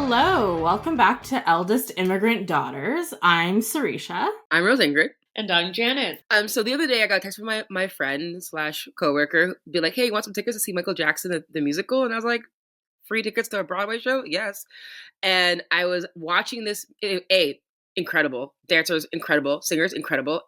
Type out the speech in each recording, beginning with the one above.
Hello, welcome back to Eldest Immigrant Daughters. I'm Sarisha. I'm Rose Ingrid. And I'm Janet. So the other day I got a text from my friend slash coworker, be like, hey, you want some tickets to see Michael Jackson, the musical? And I was like, free tickets to a Broadway show? Yes. And I was watching this, incredible. Dancers, incredible. Singers, incredible.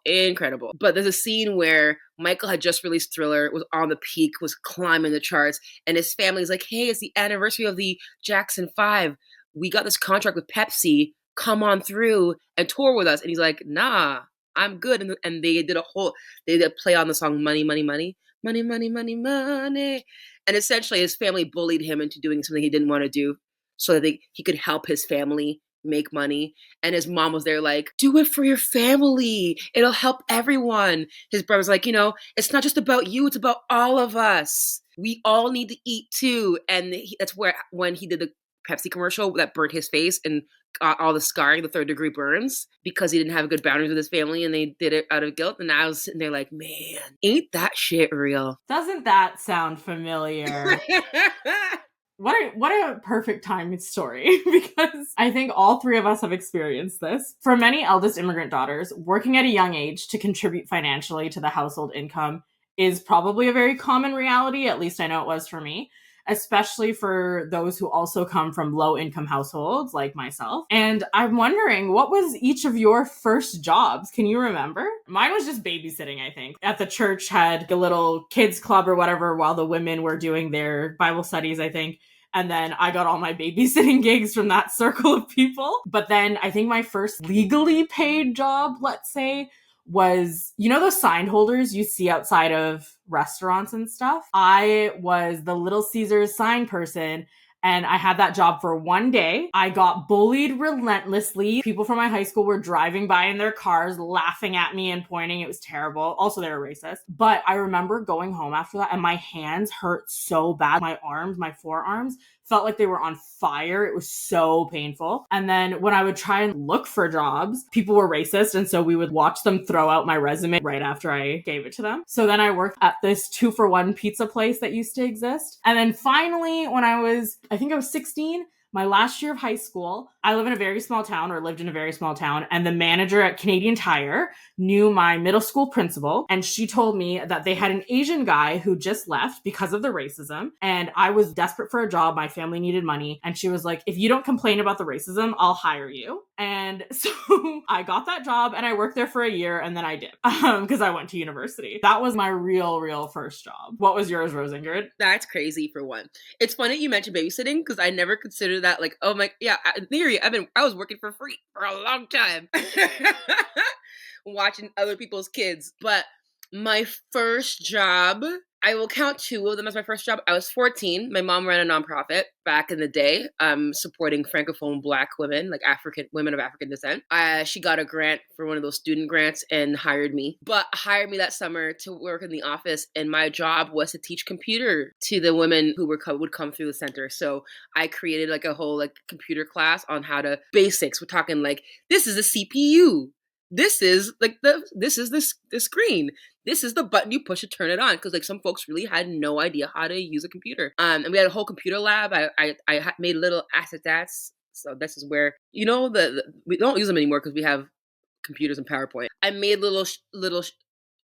But there's a scene where Michael had just released Thriller, was on the peak, was climbing the charts, and his family's like, hey, it's the anniversary of the Jackson 5. We got this contract with Pepsi. Come on through and tour with us. And he's like, nah, I'm good. And they did a play on the song Money, Money, Money. Money, money, money, money. And essentially his family bullied him into doing something he didn't want to do so that he could help his family make money. And his mom was there like, do it for your family. It'll help everyone. His brother's like, it's not just about you. It's about all of us. We all need to eat too. And that's when he did the Pepsi commercial that burnt his face and got all the scarring, the third-degree burns, because he didn't have good boundaries with his family and they did it out of guilt. And I was sitting there like, man, ain't that shit real? Doesn't that sound familiar? What a perfect time story, because I think all three of us have experienced this. For many eldest immigrant daughters, working at a young age to contribute financially to the household income is probably a very common reality. At least I know it was for me, especially for those who also come from low-income households like myself. And I'm wondering, what was each of your first jobs? Can you remember? Mine was just babysitting, I think. At the church, had a little kids club or whatever while the women were doing their Bible studies, I think. And then I got all my babysitting gigs from that circle of people. But then I think my first legally paid job, let's say, was, those sign holders you see outside of restaurants and stuff? I was the Little Caesars sign person, and I had that job for one day. I got bullied relentlessly. People from my high school were driving by in their cars, laughing at me and pointing. It was terrible. Also, they were racist. But I remember going home after that, and my hands hurt so bad. My arms, my forearms, felt like they were on fire. It was so painful. And then when I would try and look for jobs, people were racist. And so we would watch them throw out my resume right after I gave it to them. So then I worked at this 2-for-1 pizza place that used to exist. And then finally, when I think I was 16, my last year of high school, I lived in a very small town, and the manager at Canadian Tire knew my middle school principal, and she told me that they had an Asian guy who just left because of the racism, and I was desperate for a job. My family needed money, and she was like, if you don't complain about the racism, I'll hire you. And so I got that job, and I worked there for a year, and then I did, because I went to university. That was my real first job. What was yours, Rose Ingrid? That's crazy for one. It's funny you mentioned babysitting, because I never considered that like, oh my, yeah, in theory, I was working for free for a long time. Watching other people's kids. But my first job, I will count 2 of them as my first job. I was 14. My mom ran a nonprofit back in the day, supporting Francophone Black women, like women of African descent. She got a grant for one of those student grants and hired me that summer to work in the office. And my job was to teach computer to the women who would come through the center. So I created like a whole computer class on how to basics. We're talking like, this is a CPU. This is the screen. This is the button you push to turn it on. Because some folks really had no idea how to use a computer. And we had a whole computer lab. I made little acetats. So this is where, we don't use them anymore because we have computers and PowerPoint. I made little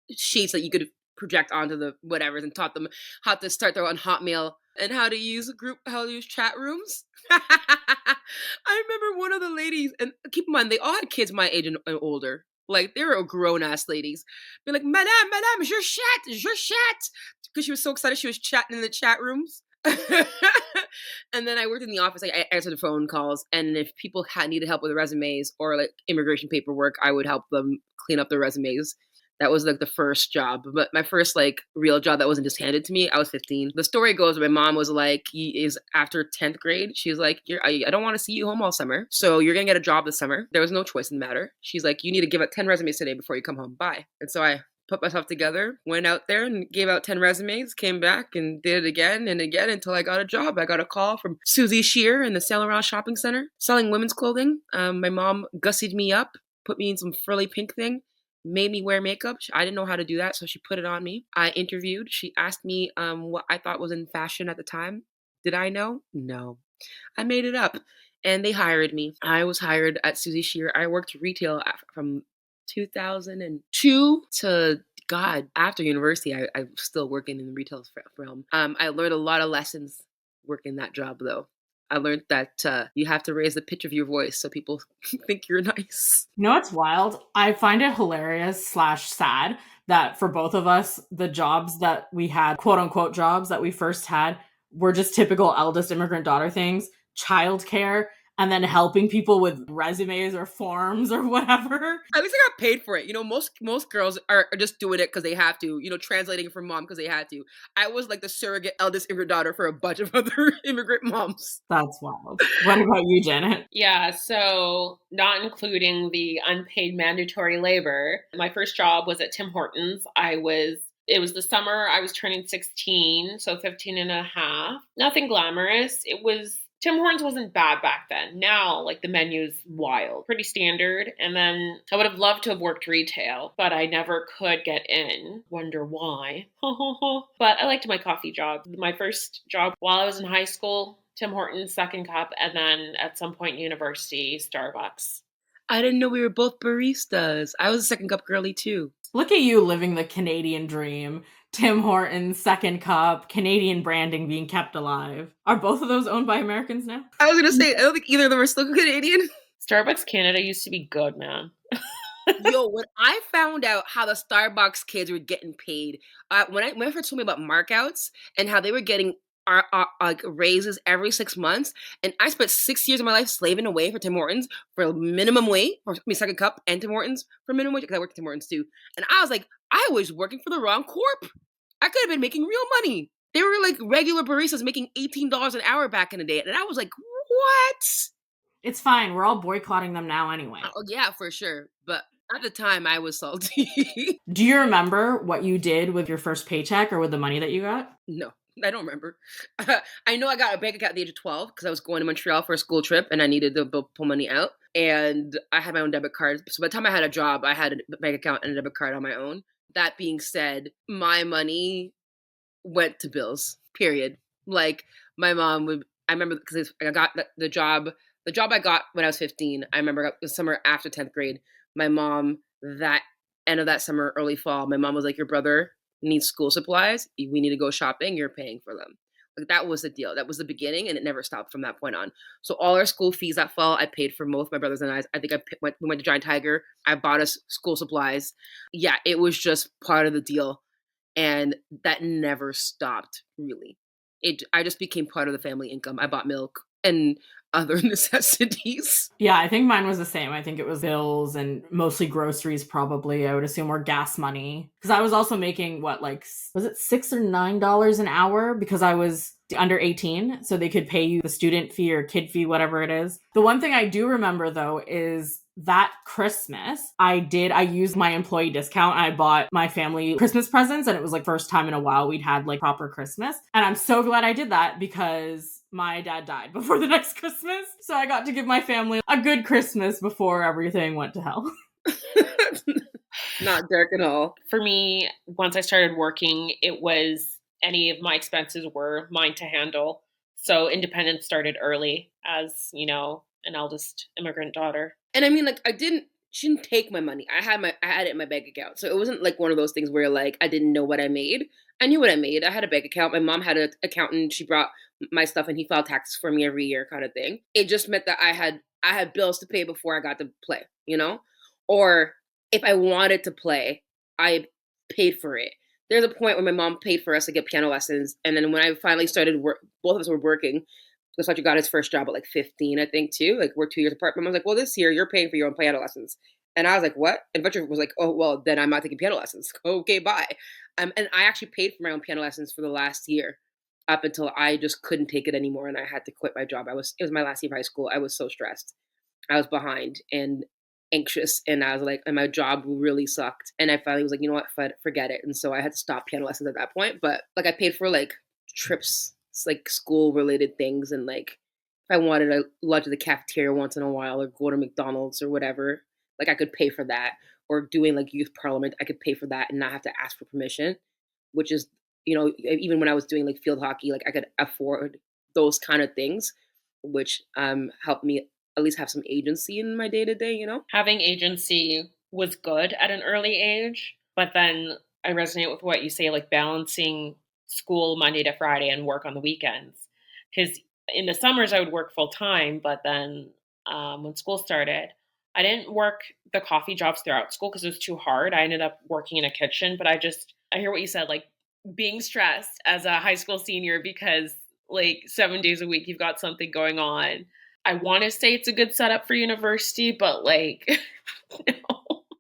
sheets that you could project onto the whatevers and taught them how to start their own Hotmail and how to use chat rooms. I remember one of the ladies, and keep in mind, they all had kids my age and older. Like, they were grown-ass ladies. Be like, Madame, je chat. Because she was so excited she was chatting in the chat rooms. And then I worked in the office. I answered the phone calls, and if people needed help with resumes or immigration paperwork, I would help them clean up their resumes. That was the first job. But my first real job that wasn't just handed to me, I was 15. The story goes, my mom was like, after 10th grade, she's like, I don't want to see you home all summer. So you're going to get a job this summer. There was no choice in the matter. She's like, you need to give out 10 resumes today before you come home. Bye. And so I put myself together, went out there and gave out 10 resumes, came back and did it again and again until I got a job. I got a call from Susie Shear in the Saint Laurent shopping center selling women's clothing. My mom gussied me up, put me in some frilly pink thing, made me wear makeup. I didn't know how to do that, so she put it on me. I interviewed. She asked me what I thought was in fashion at the time. Did I know? No. I made it up. and they hired me. I was hired at Suzy Shear. I worked retail from 2002 to God, after university. I'm still working in the retail realm. I learned a lot of lessons working that job, though. I learned that you have to raise the pitch of your voice so people think you're nice. You know what's wild? I find it hilarious slash sad that for both of us, the jobs that we had, quote unquote jobs that we first had, were just typical eldest immigrant daughter things, childcare, and then helping people with resumes or forms or whatever. At least I got paid for it. Most girls are just doing it because they have to. Translating from mom because they had to. I was like the surrogate eldest immigrant daughter for a bunch of other immigrant moms. That's wild. What about you, Janet? Yeah, so not including the unpaid mandatory labor. My first job was at Tim Hortons. It was the summer I was turning 16, so 15 and a half. Nothing glamorous. Tim Hortons wasn't bad back then. Now, like, the menu's wild, pretty standard. And then I would have loved to have worked retail, but I never could get in. Wonder why. But I liked my coffee job. My first job while I was in high school, Tim Hortons, second cup, and then at some point university, Starbucks. I didn't know we were both baristas. I was a second cup girly too. Look at you living the Canadian dream. Tim Hortons, second cup, Canadian branding being kept alive. Are both of those owned by Americans now? I was gonna say, I don't think either of them are still Canadian. Starbucks Canada used to be good, man. Yo, when I found out how the Starbucks kids were getting paid, when I first told me about markouts and how they were getting like raises every 6 months, and I spent 6 years of my life slaving away for Tim Hortons for minimum wage, second cup, and Tim Hortons for minimum wage because I worked at Tim Hortons too, and I was like, I was working for the wrong corp. I could have been making real money. They were like regular baristas making $18 an hour back in the day, and I was like, what? It's fine. We're all boycotting them now anyway. Oh yeah, for sure, but at the time, I was salty. Do you remember what you did with your first paycheck or with the money that you got? No, I don't remember. I know I got a bank account at the age of 12 because I was going to Montreal for a school trip and I needed to pull money out. And I had my own debit card. So by the time I had a job, I had a bank account and a debit card on my own. That being said, my money went to bills, period. Like my mom would, I remember because I got the job I got when I was 15. I remember the summer after 10th grade. My mom, that end of that summer, early fall, my mom was like, your brother needs school supplies. We need to go shopping. You're paying for them. Like that was the deal. That was the beginning, and it never stopped from that point on. So all our school fees that fall, I paid for both my brothers and I. I think we went to Giant Tiger. I bought us school supplies. Yeah, it was just part of the deal, and that never stopped. Really, I just became part of the family income. I bought milk and other necessities. Yeah, I think mine was the same. I think it was bills and mostly groceries, probably. I would assume, or gas money. Because I was also making was it $6 or $9 an hour because I was under 18, so they could pay you the student fee or kid fee, whatever it is. The one thing I do remember though is that Christmas, I used my employee discount and I bought my family Christmas presents, and it was like first time in a while we'd had like proper Christmas. And I'm so glad I did that because my dad died before the next Christmas. So I got to give my family a good Christmas before everything went to hell. Not dark at all. For me, once I started working, any of my expenses were mine to handle. So independence started early as, an eldest immigrant daughter. And I mean, like, she didn't take my money. I had it in my bank account. So it wasn't like one of those things where like, I didn't know what I made. I knew what I made. I had a bank account. My mom had an accountant. She brought my stuff and he filed taxes for me every year kind of thing. It just meant that I had bills to pay before I got to play, Or if I wanted to play, I paid for it. There's a point where my mom paid for us to get piano lessons. And then when I finally started work, both of us were working. So Fletcher got his first job at like 15, I think, too. Like, we're 2 years apart. My mom's like, well, this year you're paying for your own piano lessons. And I was like, what? And Fletcher was like, oh, well, then I'm not taking piano lessons. Okay, bye. And I actually paid for my own piano lessons for the last year up until I just couldn't take it anymore and I had to quit my job. It was my last year of high school. I was so stressed. I was behind and anxious, and I was like, and my job really sucked. And I finally was like, you know what, forget it. And so I had to stop piano lessons at that point. But like, I paid for like trips, like school related things, and like if I wanted a lunch at the cafeteria once in a while or go to McDonald's or whatever, like I could pay for that. Or doing like youth parliament, I could pay for that and not have to ask for permission, which is, even when I was doing like field hockey, like I could afford those kind of things. which helped me at least have some agency in my day to day, you know? Having agency was good at an early age, but then I resonate with what you say, like balancing school Monday to Friday and work on the weekends. Because in the summers, I would work full time, but then when school started, I didn't work the coffee jobs throughout school because it was too hard. I ended up working in a kitchen, but I hear what you said, like being stressed as a high school senior because like 7 days a week you've got something going on. I want to say it's a good setup for university, but like, no.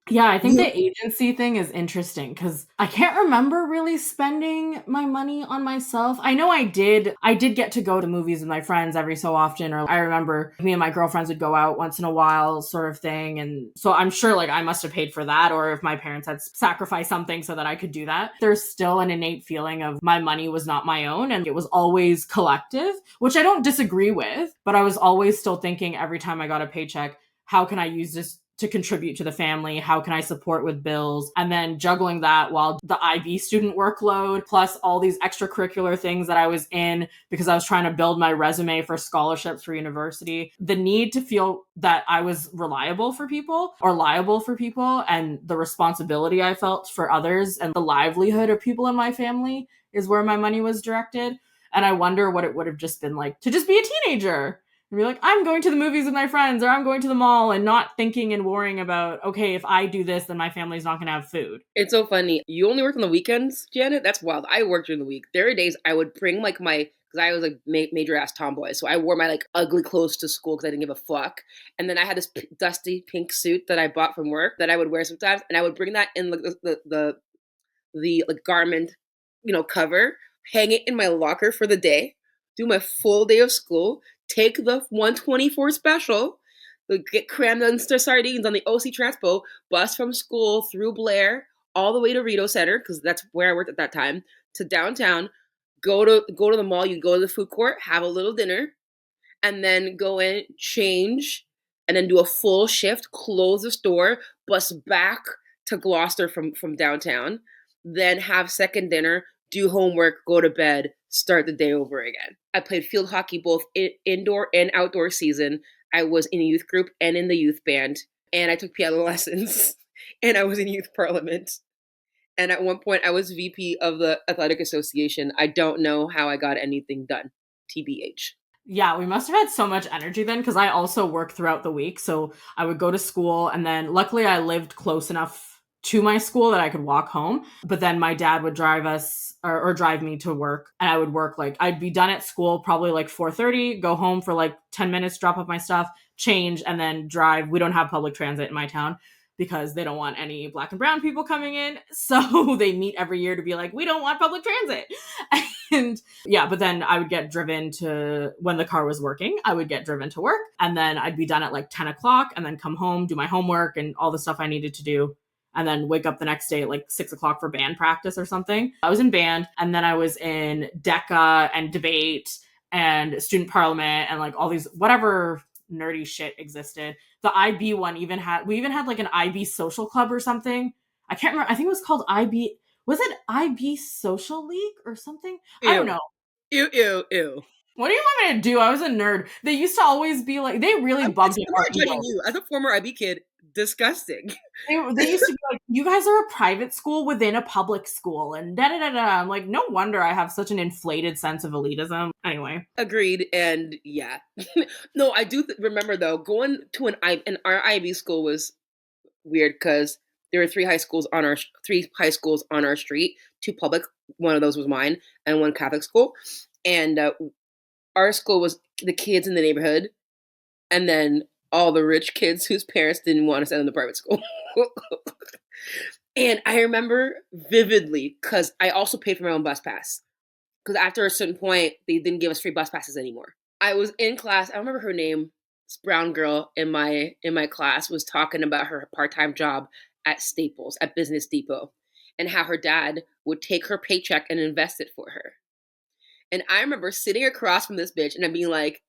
Yeah, I think the agency thing is interesting because I can't remember really spending my money on myself. I know I did. I did get to go to movies with my friends every so often, or I remember me and my girlfriends would go out once in a while, sort of thing. And so I'm sure like I must have paid for that, or if my parents had sacrificed something so that I could do that. There's still an innate feeling of my money was not my own and it was always collective, which I don't disagree with, but I was always still thinking every time I got a paycheck, how can I use this to contribute to the family? How can I support with bills? And then juggling that while the IB student workload, plus all these extracurricular things that I was in because I was trying to build my resume for scholarships for university. The need to feel that I was reliable for people or liable for people, and the responsibility I felt for others and the livelihood of people in my family is where my money was directed. And I wonder what it would have just been like to just be a teenager and be like, I'm going to the movies with my friends or I'm going to the mall, and not thinking and worrying about, okay, if I do this, then my family's not going to have food. It's so funny. You only work on the weekends, Janet? That's wild. I worked during the week. There are days I would bring like because I was like major ass tomboy. So I wore my like ugly clothes to school because I didn't give a fuck. And then I had this dusty pink suit that I bought from work that I would wear sometimes. And I would bring that in like the like garment, cover, hang it in my locker for the day, do my full day of school, take the 124 special, get crammed into sardines on the OC Transpo, bus from school through Blair, all the way to Rideau Center, because that's where I worked at that time, to downtown, go to the mall, you go to the food court, have a little dinner, and then go in, change, and then do a full shift, close the store, bus back to Gloucester from downtown, then have second dinner, do homework, go to bed, start the day over again. I played field hockey both indoor and outdoor season. I was in a youth group and in the youth band, and I took piano lessons, and I was in youth parliament. And at one point, I was VP of the athletic association. I don't know how I got anything done, TBH. Yeah, we must have had so much energy then because I also work throughout the week. So I would go to school, and then luckily I lived close enough to my school that I could walk home. But then my dad would drive us or drive me to work, and I would work like I'd be done at school probably like 4:30, go home for like 10 minutes, drop off my stuff, change, and then drive. We don't have public transit in my town because they don't want any Black and brown people coming in. So they meet every year to be like, we don't want public transit. And yeah, but then I would get driven to, when the car was working, I would get driven to work, and then I'd be done at like 10 o'clock and then come home, do my homework and all the stuff I needed to do. And then wake up the next day at like 6 o'clock for band practice or something. I was in band, and then I was in DECA and debate and student parliament and like all these, whatever nerdy shit existed. The IB one we even had like an IB social club or something. I can't remember. I think it was called IB. Was it IB Social League or something? Ew. I don't know. Ew. What do you want me to do? I was a nerd. They used to always be like, they really bugged me. I'm not judging you. As a former IB kid, disgusting. They used to be like, you guys are a private school within a public school, and da-da-da-da. I'm like, no wonder I have such an inflated sense of elitism. Anyway. Agreed, and yeah. No, I do remember, though, going to our IB school was weird because there were three high schools on our street, two public, one of those was mine, and one Catholic school. And our school was the kids in the neighborhood, and then all the rich kids whose parents didn't want to send them to private school. And I remember vividly, because I also paid for my own bus pass. Because after a certain point, they didn't give us free bus passes anymore. I was in class. I don't remember her name. This brown girl in my class was talking about her part-time job at Staples, at Business Depot, and how her dad would take her paycheck and invest it for her. And I remember sitting across from this bitch and I'm being like,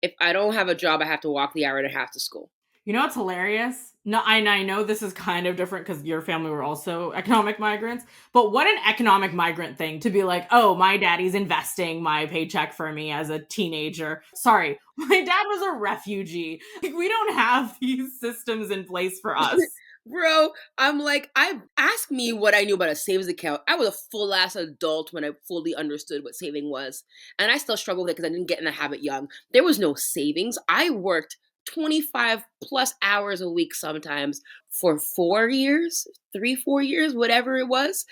if I don't have a job, I have to walk the hour and a half to school. You know what's hilarious? No, and I know this is kind of different because your family were also economic migrants, but what an economic migrant thing to be like, oh, my daddy's investing my paycheck for me as a teenager. Sorry, my dad was a refugee. Like, we don't have these systems in place for us. Bro, I'm like, ask me what I knew about a savings account. I was a full ass adult when I fully understood what saving was. And I still struggle with it because I didn't get in the habit young. There was no savings. I worked 25 plus hours a week sometimes for 4 years, 3, 4 years, whatever it was.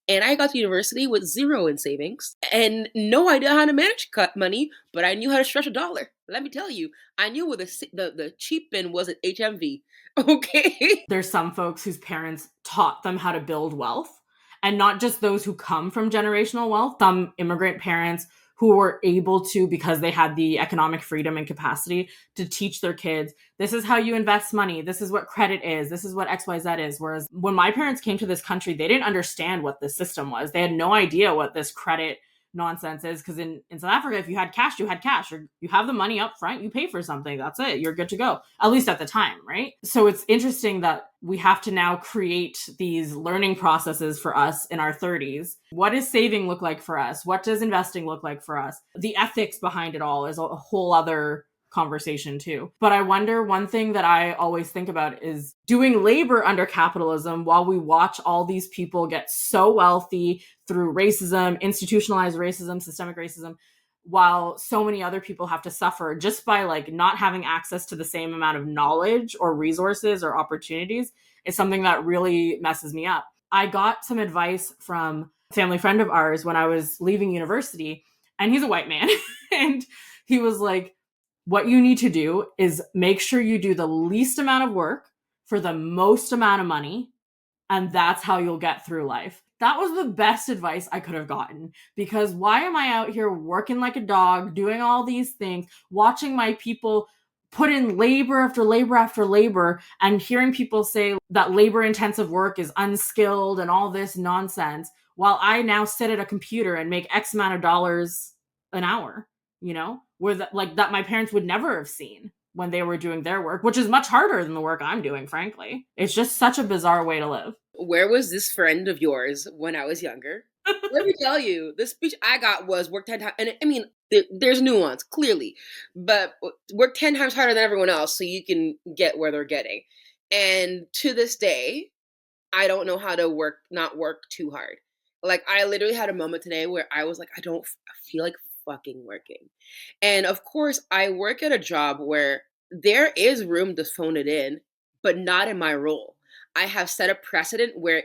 And I got to university with zero in savings and no idea how to manage cut money, but I knew how to stretch a dollar. Let me tell you, I knew where the cheap bin was at HMV. Okay. There's some folks whose parents taught them how to build wealth, and not just those who come from generational wealth. Some immigrant parents who were able to, because they had the economic freedom and capacity to teach their kids, this is how you invest money. This is what credit is. This is what XYZ is. Whereas when my parents came to this country, they didn't understand what the system was. They had no idea what this credit nonsense is, because in South Africa, if you had cash, you had cash. Or you have the money up front, you pay for something, that's it, you're good to go, at least at the time, right? So it's interesting that we have to now create these learning processes for us in our 30s. What does saving look like for us? What does investing look like for us? The ethics behind it all is a whole other conversation too. But I wonder, one thing that I always think about is doing labor under capitalism while we watch all these people get so wealthy through racism, institutionalized racism, systemic racism, while so many other people have to suffer just by like not having access to the same amount of knowledge or resources or opportunities, is something that really messes me up. I got some advice from a family friend of ours when I was leaving university, and he's a white man. And he was like, what you need to do is make sure you do the least amount of work for the most amount of money, and that's how you'll get through life. That was the best advice I could have gotten, because why am I out here working like a dog, doing all these things, watching my people put in labor after labor after labor, and hearing people say that labor intensive work is unskilled and all this nonsense, while I now sit at a computer and make X amount of dollars an hour, where that my parents would never have seen when they were doing their work, which is much harder than the work I'm doing, frankly. It's just such a bizarre way to live. Where was this friend of yours when I was younger? Let me tell you, the speech I got was work 10 times. And I mean, there's nuance, clearly, but work 10 times harder than everyone else so you can get where they're getting. And to this day, I don't know how to not work too hard. Like, I literally had a moment today where I was like, I feel like fucking working. And of course, I work at a job where there is room to phone it in, but not in my role. I have set a precedent where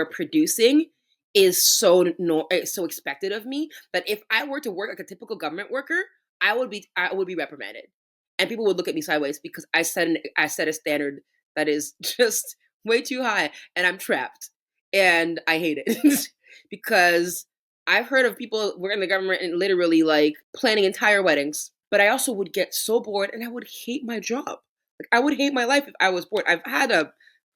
producing is so expected of me that if I were to work like a typical government worker, I would be reprimanded, and people would look at me sideways because I set a standard that is just way too high, and I'm trapped, and I hate it because I've heard of people working in the government and literally like planning entire weddings, but I also would get so bored and I would hate my job. Like, I would hate my life if I was bored. I've had a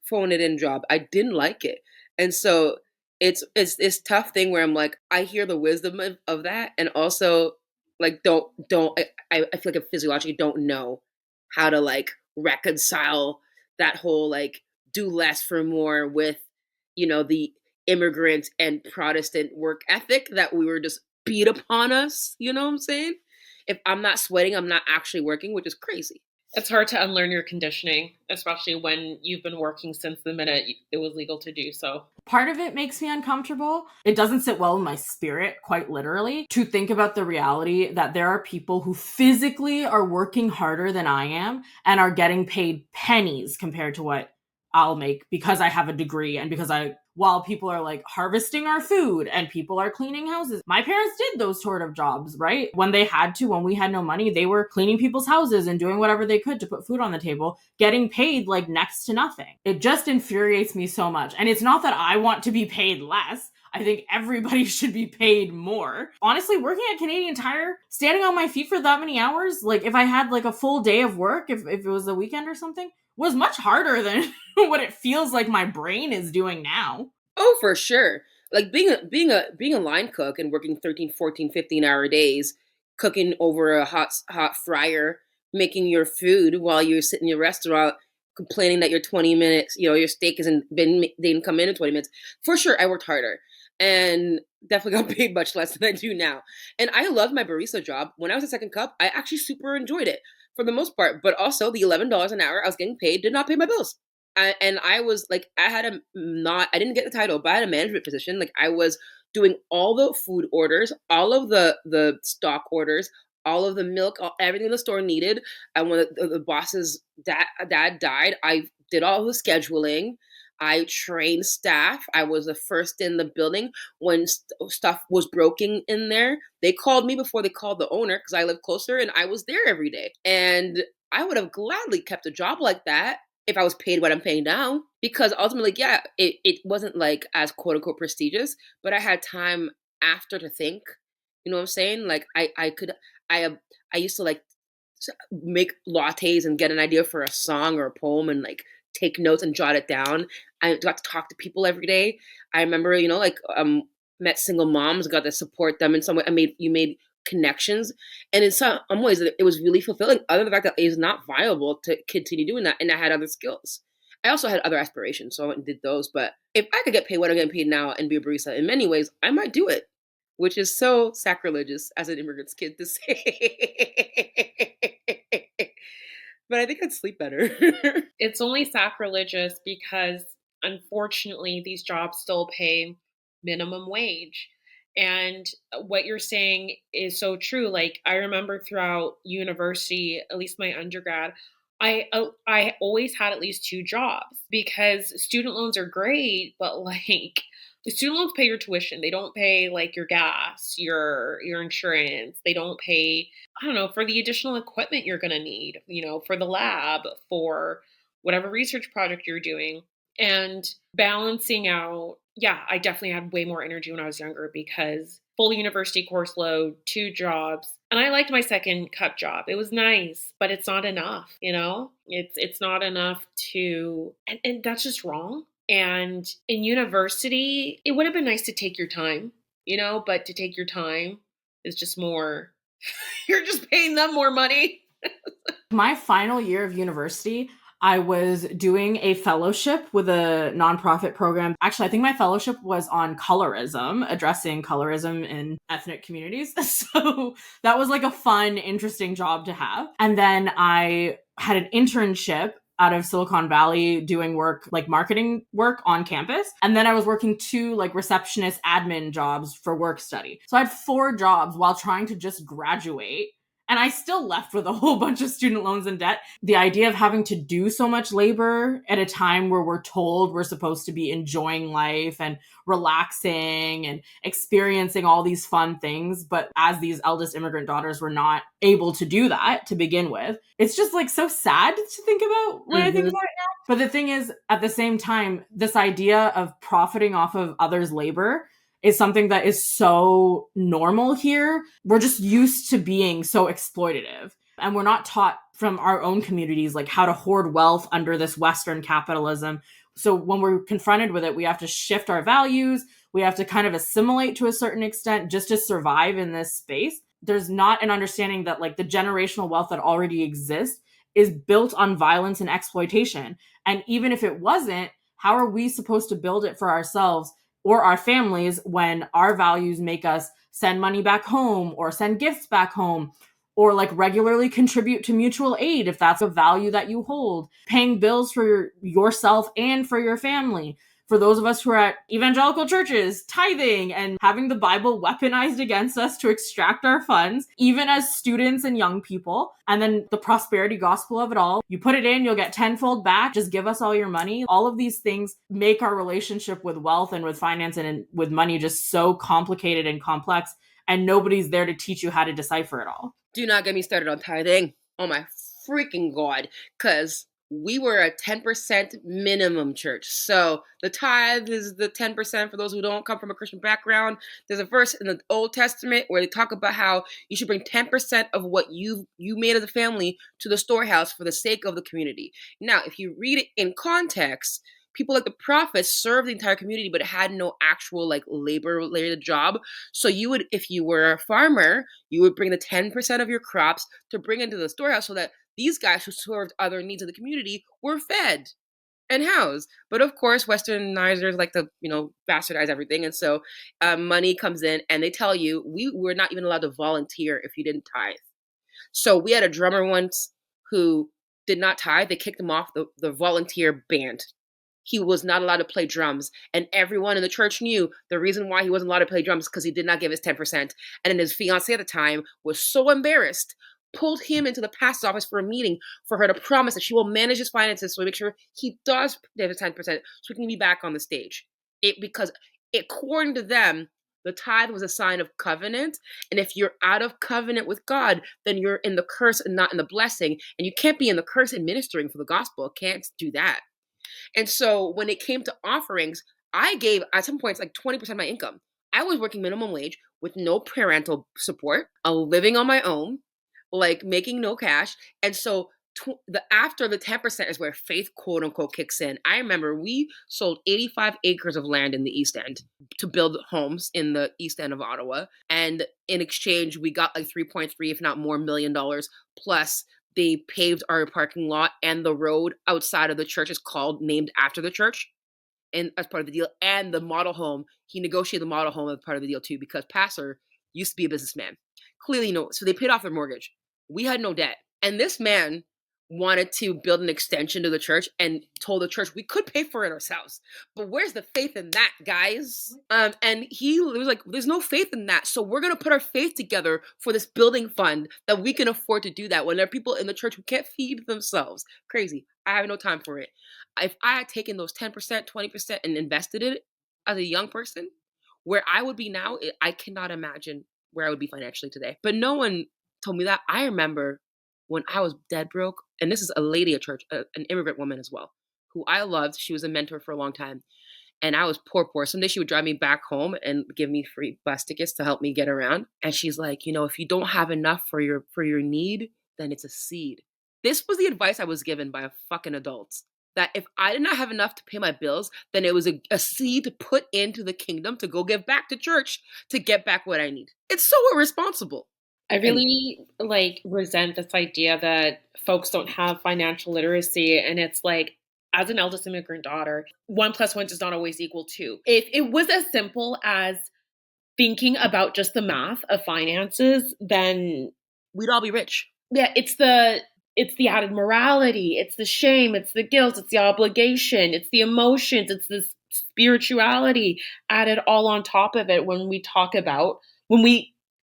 phone it in job. I didn't like it. And so it's this tough thing where I'm like, I hear the wisdom of that, and also like I feel like I physiologically don't know how to like reconcile that whole like do less for more with, the immigrant and Protestant work ethic that we were just beat upon us. You know what I'm saying? If I'm not sweating, I'm not actually working, which is crazy. It's hard to unlearn your conditioning, especially when you've been working since the minute it was legal to do so. Part of it makes me uncomfortable. It doesn't sit well in my spirit, quite literally, to think about the reality that there are people who physically are working harder than I am and are getting paid pennies compared to what I'll make because I have a degree and because while people are like harvesting our food and people are cleaning houses. My parents did those sort of jobs, right? When they had to, when we had no money, they were cleaning people's houses and doing whatever they could to put food on the table, getting paid like next to nothing. It just infuriates me so much. And it's not that I want to be paid less. I think everybody should be paid more. Honestly, working at Canadian Tire, standing on my feet for that many hours, like if I had like a full day of work, if it was a weekend or something, was much harder than what it feels like my brain is doing now. Oh, for sure. Like being a line cook and working 13, 14, 15-hour days, cooking over a hot fryer, making your food while you're sitting in your restaurant, complaining that your 20 minutes, your steak didn't come in 20 minutes. For sure, I worked harder and definitely got paid much less than I do now. And I loved my barista job. When I was a second cup, I actually super enjoyed it for the most part. But also the $11 an hour I was getting paid did not pay my bills. And I was like, I didn't get the title, but I had a management position. Like I was doing all the food orders, all of the stock orders, all of the milk, everything the store needed. And when the boss's dad died, I did all the scheduling. I trained staff. I was the first in the building when stuff was broken in there. They called me before they called the owner because I lived closer and I was there every day. And I would have gladly kept a job like that if I was paid what I'm paying now. Because ultimately, yeah, it wasn't like as quote unquote prestigious, but I had time after to think. You know what I'm saying? Like I used to like make lattes and get an idea for a song or a poem and like take notes and jot it down. I got to talk to people every day. I remember, met single moms, got to support them in some way. You made connections. And in some ways it was really fulfilling, other than the fact that it was not viable to continue doing that. And I had other skills. I also had other aspirations, so I went and did those. But if I could get paid what I'm getting paid now and be a barista, in many ways, I might do it, which is so sacrilegious as an immigrant's kid to say. But I think I'd sleep better. It's only sacrilegious because, unfortunately, these jobs still pay minimum wage. And what you're saying is so true. Like, I remember throughout university, at least my undergrad, I always had at least 2 jobs because student loans are great, but like the student loans pay your tuition. They don't pay like your gas, your insurance. They don't pay, I don't know, for the additional equipment you're going to need, for the lab, for whatever research project you're doing. And balancing out, yeah, I definitely had way more energy when I was younger because full university course load, 2 jobs. And I liked my second cup job. It was nice, but it's not enough, It's not enough and that's just wrong. And in university, it would have been nice to take your time, but to take your time is just more, you're just paying them more money. My final year of university, I was doing a fellowship with a nonprofit program. Actually, I think my fellowship was on colorism, addressing colorism in ethnic communities. So that was like a fun, interesting job to have. And then I had an internship out of Silicon Valley doing work, like marketing work on campus. And then I was working 2 like receptionist admin jobs for work study. So I had 4 jobs while trying to just graduate. And I still left with a whole bunch of student loans and debt. The idea of having to do so much labor at a time where we're told we're supposed to be enjoying life and relaxing and experiencing all these fun things. But as these eldest immigrant daughters, we're not able to do that to begin with. It's just like so sad to think about when I think about it now. But the thing is, at the same time, this idea of profiting off of others' labor is something that is so normal here. We're just used to being so exploitative. And we're not taught from our own communities like how to hoard wealth under this Western capitalism. So when we're confronted with it, we have to shift our values. We have to kind of assimilate to a certain extent just to survive in this space. There's not an understanding that like the generational wealth that already exists is built on violence and exploitation. And even if it wasn't, how are we supposed to build it for ourselves or our families when our values make us send money back home or send gifts back home or like regularly contribute to mutual aid if that's a value that you hold, paying bills for yourself and for your family. For those of us who are at evangelical churches, tithing and having the Bible weaponized against us to extract our funds, even as students and young people. And then the prosperity gospel of it all. You put it in, you'll get tenfold back. Just give us all your money. All of these things make our relationship with wealth and with finance and with money just so complicated and complex. And nobody's there to teach you how to decipher it all. Do not get me started on tithing. Oh my freaking God. Because we were a 10% minimum church. So the tithe is the 10% for those who don't come from a Christian background. There's a verse in the Old Testament where they talk about how you should bring 10% of what you made as a family to the storehouse for the sake of the community. Now, if you read it in context, people like the prophets served the entire community, but had no actual like labor-related job. So you would, if you were a farmer, you would bring the 10% of your crops to bring into the storehouse so that These guys who served other needs of the community were fed and housed. But of course, Westernizers like to, bastardize everything. And so money comes in and they tell you we were not even allowed to volunteer if you didn't tithe. So we had a drummer once who did not tithe. They kicked him off the volunteer band. He was not allowed to play drums. And everyone in the church knew the reason why he wasn't allowed to play drums because he did not give his 10%. And then his fiance at the time was so embarrassed, pulled him into the pastor's office for a meeting for her to promise that she will manage his finances so we make sure he does give his 10% so he can be back on the stage. Because according to them, the tithe was a sign of covenant. And if you're out of covenant with God, then you're in the curse and not in the blessing. And you can't be in the curse and ministering for the gospel. Can't do that. And so when it came to offerings, I gave at some points like 20% of my income. I was working minimum wage with no parental support, living on my own, like making no cash. And so after the 10% is where faith, quote unquote, kicks in. I remember we sold 85 acres of land in the East End to build homes in the East End of Ottawa. And in exchange, we got like 3.3, if not more, $1 million. Plus, they paved our parking lot, and the road outside of the church is named after the church. And as part of the deal, and the model home, he negotiated the model home as part of the deal too, because Pastor used to be a businessman. Clearly, so they paid off their mortgage. We had no debt. And this man wanted to build an extension to the church and told the church we could pay for it ourselves. But where's the faith in that, guys? And he was like, there's no faith in that. So we're going to put our faith together for this building fund that we can afford to do that when there are people in the church who can't feed themselves. Crazy. I have no time for it. If I had taken those 10%, 20% and invested it as a young person, where I would be now, I cannot imagine where I would be financially today. But no one told me that. I remember when I was dead broke, and this is a lady at church, an immigrant woman as well, who I loved. She was a mentor for a long time. And I was poor. Someday she would drive me back home and give me free bus tickets to help me get around. And she's like, if you don't have enough for your need, then it's a seed. This was the advice I was given by a fucking adult. That if I did not have enough to pay my bills, then it was a seed to put into the kingdom to go give back to church to get back what I need. It's so irresponsible. I really resent this idea that folks don't have financial literacy. And it's like, as an eldest immigrant daughter, 1 + 1 does not always equal 2. If it was as simple as thinking about just the math of finances, then we'd all be rich. Yeah, it's the added morality, it's the shame, it's the guilt, it's the obligation, it's the emotions, it's the spirituality added all on top of it when we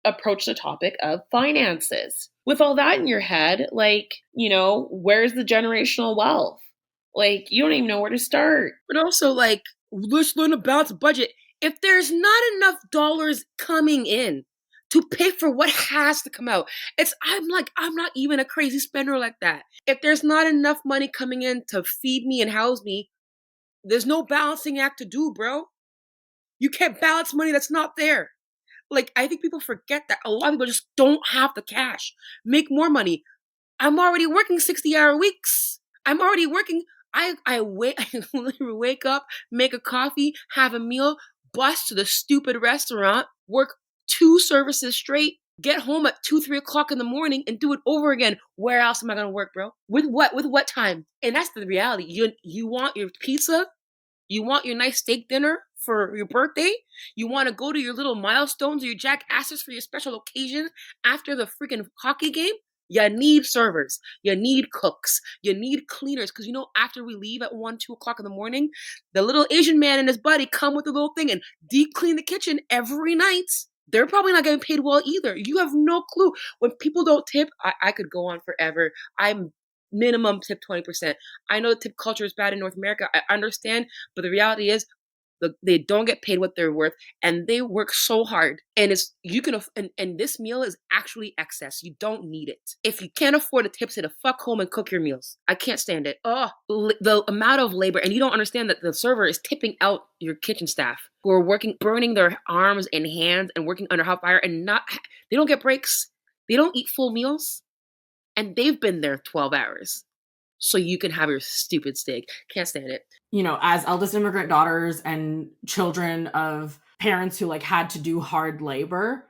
approach the topic of finances. With all that in your head, where's the generational wealth? You don't even know where to start. But also, let's learn to balance a budget. If there's not enough dollars coming in to pay for what has to come out, I'm not even a crazy spender like that. If there's not enough money coming in to feed me and house me, there's no balancing act to do, bro. You can't balance money that's not there. I think people forget that a lot of people just don't have the cash. Make more money. I'm already working 60-hour weeks. I'm already working. I literally wake up, make a coffee, have a meal, bus to the stupid restaurant, work 2 services straight, get home at 2-3 o'clock in the morning and do it over again. Where else am I going to work, bro? With what time? And that's the reality. You want your pizza? You want your nice steak dinner for your birthday? You want to go to your little milestones or your jackasses for your special occasion after the freaking hockey game? You need servers. You need cooks. You need cleaners. Because after we leave at 1-2 o'clock in the morning, the little Asian man and his buddy come with a little thing and deep clean the kitchen every night. They're probably not getting paid well either. You have no clue. When people don't tip, I could go on forever. I'm minimum tip 20%. I know tip culture is bad in North America. I understand. But the reality is they don't get paid what they're worth, and they work so hard. And and this meal is actually excess. You don't need it. If you can't afford a tip, say to fuck home and cook your meals. I can't stand it. The amount of labor, and you don't understand that the server is tipping out your kitchen staff who are working, burning their arms and hands and working under hot fire, and they don't get breaks. They don't eat full meals, and they've been there 12 hours. So you can have your stupid steak. Can't stand it. As eldest immigrant daughters and children of parents who had to do hard labor,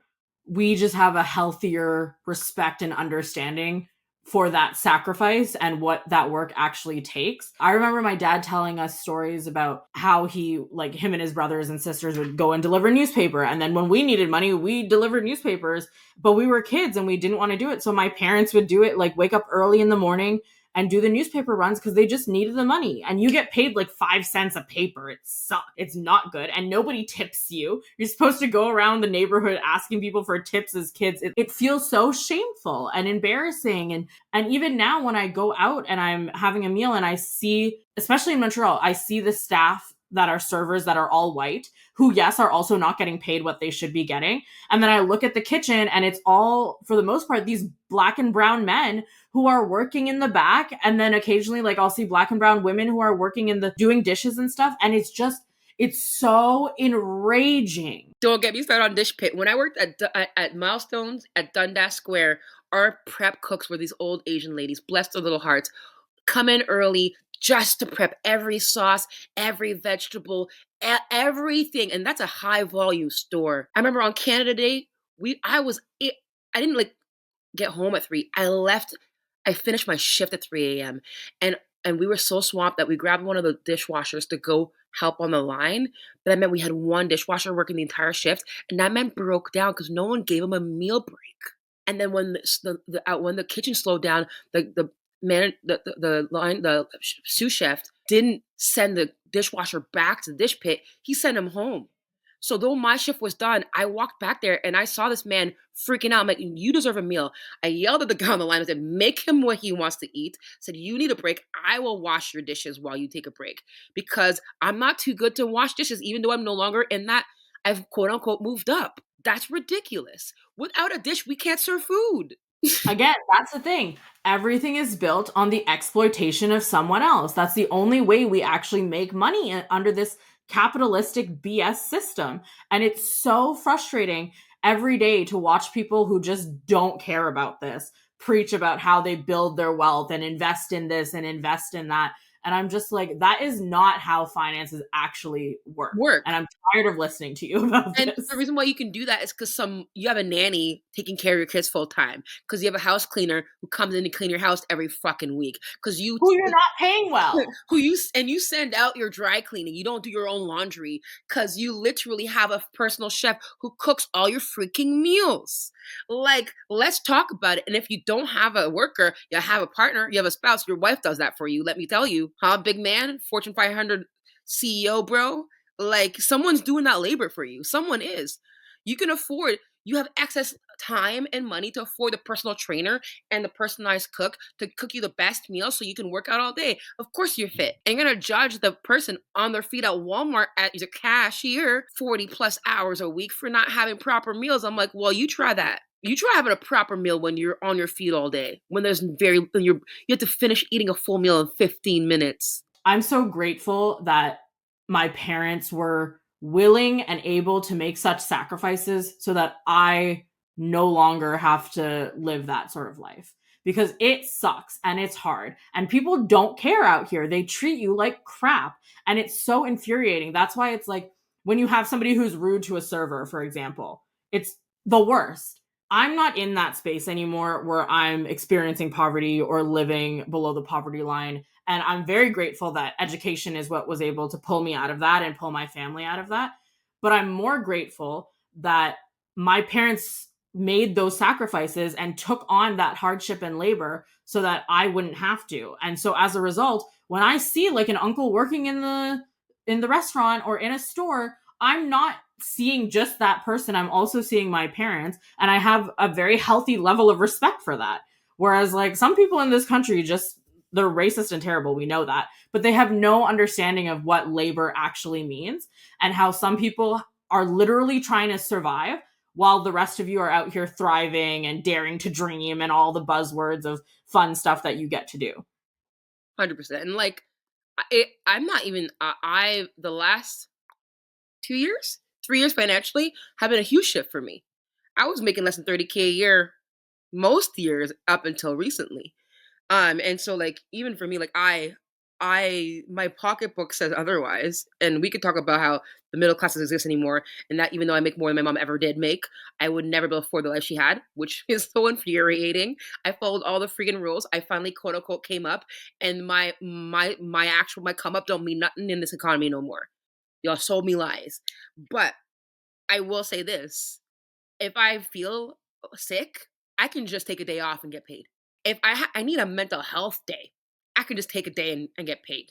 we just have a healthier respect and understanding for that sacrifice and what that work actually takes. I remember my dad telling us stories about how he, like, him and his brothers and sisters would go and deliver newspaper. And then when we needed money, we delivered newspapers, but we were kids and we didn't want to do it. So my parents would do it, like wake up early in the morning and do the newspaper runs because they just needed the money. And you get paid like 5 cents a paper. It sucks. It's not good. And nobody tips you. You're supposed to go around the neighborhood asking people for tips as kids. It feels so shameful and embarrassing. And even now when I go out and I'm having a meal and I see, especially in Montreal, I see the staff that are servers that are all white, who, yes, are also not getting paid what they should be getting. And then I look at the kitchen and it's all, for the most part, these black and brown men who are working in the back. And then occasionally, like, I'll see black and brown women who are working in the doing dishes and stuff. And it's so enraging. Don't get me started on dish pit. When I worked at Milestones at Dundas Square, our prep cooks were these old Asian ladies, bless their little hearts, come in early just to prep every sauce, every vegetable, everything. And that's a high volume store. I remember on Canada Day, I didn't like get home at 3. I finished my shift at 3 a.m. And we were so swamped that we grabbed one of the dishwashers to go help on the line. But that meant we had one dishwasher working the entire shift. And that man broke down because no one gave him a meal break. And then when the kitchen slowed down, the sous chef didn't send the dishwasher back to the dish pit. He sent him home. So though my shift was done, I walked back there and I saw this man freaking out. I'm like, you deserve a meal. I yelled at the guy on the line and said, make him what he wants to eat. I said, you need a break. I will wash your dishes while you take a break because I'm not too good to wash dishes, even though I'm no longer in that. I've quote unquote moved up. That's ridiculous. Without a dish, we can't serve food. Again, that's the thing. Everything is built on the exploitation of someone else. That's the only way we actually make money under this capitalistic BS system. And it's so frustrating every day to watch people who just don't care about this preach about how they build their wealth and invest in this and invest in that. And I'm just like, that is not how finances actually work. And I'm tired of listening to you about this. And the reason why you can do that is because you have a nanny taking care of your kids full time. Because you have a house cleaner who comes in to clean your house every fucking week. Because who you're not paying well. You send out your dry cleaning. You don't do your own laundry. Because you literally have a personal chef who cooks all your freaking meals. Like, let's talk about it. And if you don't have a worker, you have a partner, you have a spouse, your wife does that for you. Let me tell you. Huh, big man? Fortune 500 CEO, bro? Like, someone's doing that labor for you. Someone is. You have excess time and money to afford the personal trainer and the personalized cook to cook you the best meal so you can work out all day. Of course you're fit. And you're going to judge the person on their feet at Walmart at the cashier 40 plus hours a week for not having proper meals. I'm like, well, you try that. You try having a proper meal when you're on your feet all day, when you have to finish eating a full meal in 15 minutes. I'm so grateful that my parents were willing and able to make such sacrifices so that I no longer have to live that sort of life, because it sucks and it's hard and people don't care out here. They treat you like crap and it's so infuriating. That's why it's like when you have somebody who's rude to a server, for example, it's the worst. I'm not in that space anymore where I'm experiencing poverty or living below the poverty line. And I'm very grateful that education is what was able to pull me out of that and pull my family out of that. But I'm more grateful that my parents made those sacrifices and took on that hardship and labor so that I wouldn't have to. And so as a result, when I see like an uncle working in the restaurant or in a store, I'm not seeing just that person. I'm also seeing my parents, and I have a very healthy level of respect for that. Whereas like some people in this country they're racist and terrible. We know that, but they have no understanding of what labor actually means and how some people are literally trying to survive while the rest of you are out here thriving and daring to dream and all the buzzwords of fun stuff that you get to do. 100%. And like, I'm not even, the last 3 years financially have been a huge shift for me. I was making less than $30K a year most years up until recently. And so like, even for me, like my pocketbook says otherwise. And we could talk about how the middle class doesn't exist anymore, and that even though I make more than my mom ever did make, I would never be able to afford the life she had, which is so infuriating. I followed all the freaking rules. I finally quote unquote came up, and my come up don't mean nothing in this economy no more. Y'all sold me lies. But I will say this: if I feel sick, I can just take a day off and get paid. If I need a mental health day, I can just take a day and get paid.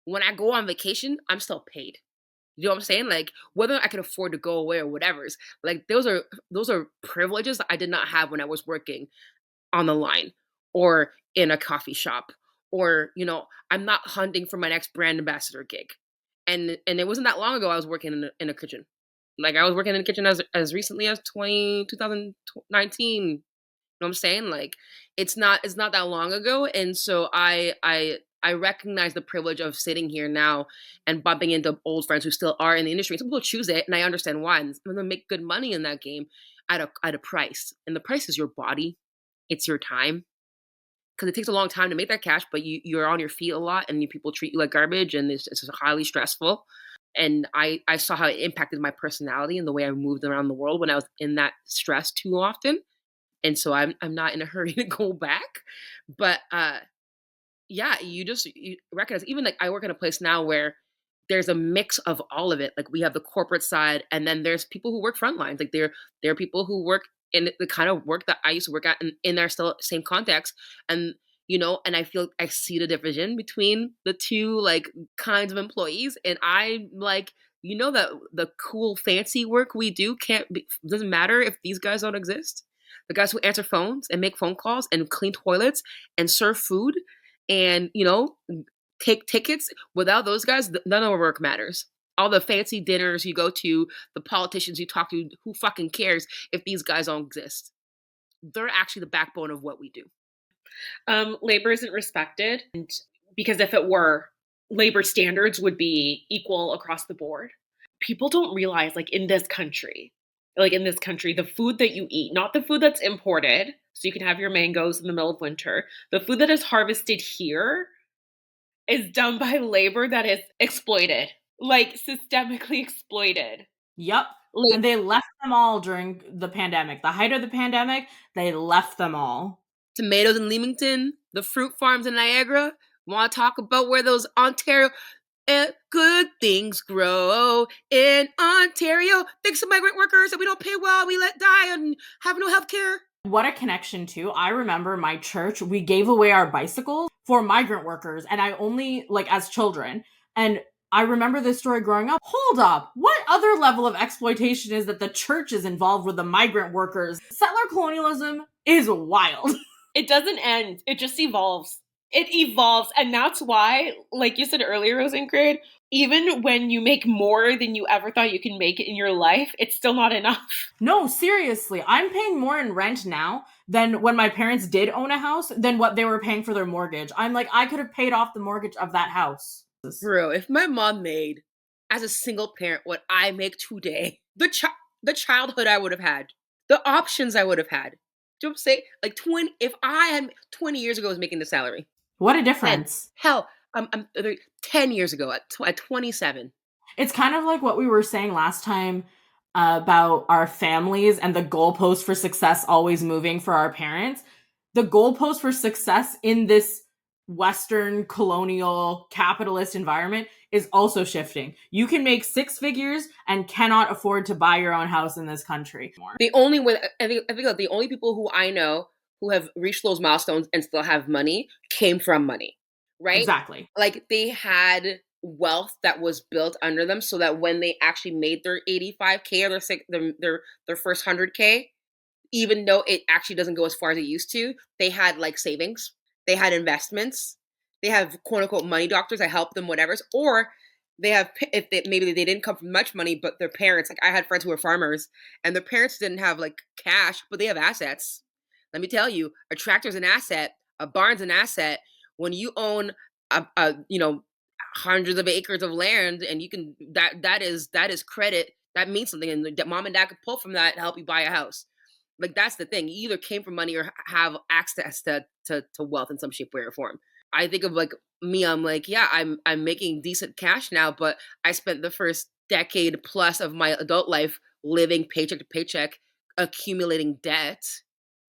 When I go on vacation, I'm still paid. You know what I'm saying? Like whether I can afford to go away or whatever's, like those are privileges that I did not have when I was working on the line or in a coffee shop, or I'm not hunting for my next brand ambassador gig. And it wasn't that long ago I was working in a kitchen. Like I was working in the kitchen as recently as 2019. You know what I'm saying? Like it's not that long ago. And so I recognize the privilege of sitting here now and bumping into old friends who still are in the industry. Some people choose it, and I understand why. And some of them make good money in that game at a price. And the price is your body. It's your time. Because it takes a long time to make that cash, but you're on your feet a lot, and people treat you like garbage, and it's highly stressful. And I saw how it impacted my personality and the way I moved around the world when I was in that stress too often. And so I'm not in a hurry to go back. But yeah, you recognize, even like I work in a place now where there's a mix of all of it. Like we have the corporate side, and then there's people who work front lines. Like there are people who work in the kind of work that I used to work at in their still same context. And and I feel I see the division between the two like kinds of employees. And I like, that the cool fancy work we do doesn't matter if these guys don't exist. The guys who answer phones and make phone calls and clean toilets and serve food and take tickets, without those guys, none of our work matters. All the fancy dinners you go to, the politicians you talk to, who fucking cares if these guys don't exist? They're actually the backbone of what we do. Labor isn't respected, and because if it were, labor standards would be equal across the board. People don't realize, like in this country, the food that you eat, not the food that's imported, so you can have your mangoes in the middle of winter, the food that is harvested here is done by labor that is exploited, like systemically exploited. Yep. Like, and they left them all during the pandemic. The height of the pandemic, they left them all. Tomatoes in Leamington, the fruit farms in Niagara. Want to talk about where those Ontario good things grow in Ontario? Thanks to migrant workers that we don't pay well, we let die and have no health care. What a connection too. I remember my church, we gave away our bicycles for migrant workers, and I only, like, as children. And I remember this story growing up. Hold up. What other level of exploitation is that the church is involved with the migrant workers? Settler colonialism is wild. It doesn't end. It just evolves. It evolves. And that's why, like you said earlier, Rosengrid, even when you make more than you ever thought you can make in your life, it's still not enough. No, seriously. I'm paying more in rent now than when my parents did own a house than what they were paying for their mortgage. I'm like, I could have paid off the mortgage of that house. Bro, if my mom made, as a single parent, what I make today, the childhood I would have had, the options I would have had. Do you know what I'm saying? Like if I had 20 years ago was making the salary. What a difference. Hell, I'm 10 years ago at 27. It's kind of like what we were saying last time about our families and the goalpost for success always moving for our parents. The goalpost for success in this Western colonial capitalist environment is also shifting. You can make six figures and cannot afford to buy your own house in this country more. The only way, I think like the only people who I know who have reached those milestones and still have money came from money, right? Exactly. Like they had wealth that was built under them, so that when they actually made their 85K or their first 100K, even though it actually doesn't go as far as it used to, they had like savings, they had investments, they have quote unquote money doctors that help them, whatever's, or they have, maybe they didn't come from much money, but their parents, like I had friends who were farmers and their parents didn't have like cash, but they have assets. Let me tell you, a tractor's an asset, a barn's an asset. When you own hundreds of acres of land, and you can that is credit, that means something, and mom and dad could pull from that to help you buy a house. Like that's the thing. You either came from money or have access to wealth in some shape, way, or form. I think of like me, I'm like, yeah, I'm making decent cash now, but I spent the first decade plus of my adult life living paycheck to paycheck, accumulating debt,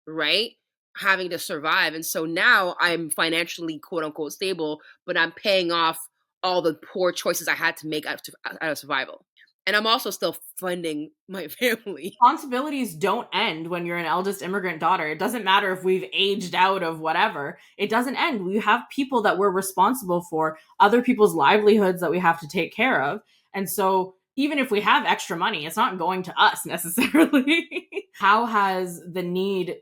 right? Having to survive. And so now I'm financially quote unquote stable, but I'm paying off all the poor choices I had to make out of survival. And I'm also still funding my family. Responsibilities don't end when you're an eldest immigrant daughter. It doesn't matter if we've aged out of whatever. It doesn't end. We have people that we're responsible for, other people's livelihoods that we have to take care of. And so even if we have extra money, it's not going to us necessarily. How has the need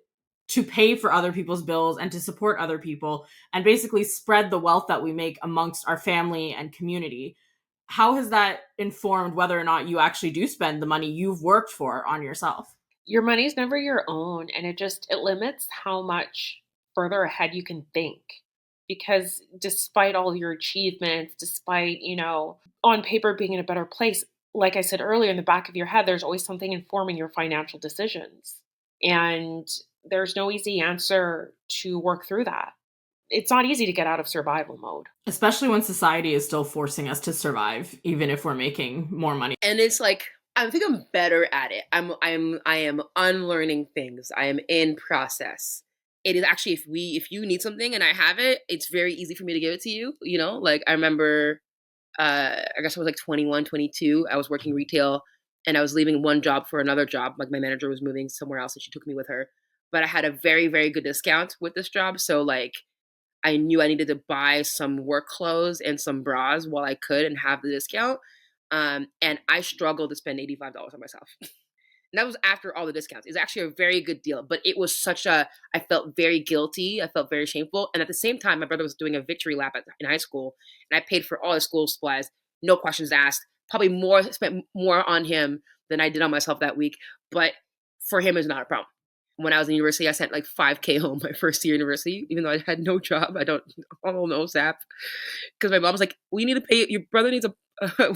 to pay for other people's bills and to support other people and basically spread the wealth that we make amongst our family and community, how has that informed whether or not you actually do spend the money you've worked for on yourself? Your money's never your own, and it limits how much further ahead you can think. Because despite all your achievements, despite, on paper being in a better place, like I said earlier, in the back of your head, there's always something informing your financial decisions. And there's no easy answer to work through that. It's not easy to get out of survival mode. Especially when society is still forcing us to survive, even if we're making more money. And it's like, I think I'm better at it. I am unlearning things. I am in process. It is actually, if you need something and I have it, it's very easy for me to give it to you. Like I remember, I guess I was like 21, 22. I was working retail and I was leaving one job for another job. Like my manager was moving somewhere else and she took me with her. But I had a very, very good discount with this job. So like I knew I needed to buy some work clothes and some bras while I could and have the discount. And I struggled to spend $85 on myself. And that was after all the discounts. It was actually a very good deal, but it was I felt very guilty. I felt very shameful. And at the same time, my brother was doing a victory lap in high school and I paid for all his school supplies, no questions asked, spent more on him than I did on myself that week. But for him, it's not a problem. When I was in university, I sent like $5,000 home my first year university, even though I had no job. I don't know, Zap. Because my mom was like, we need to pay, your brother needs a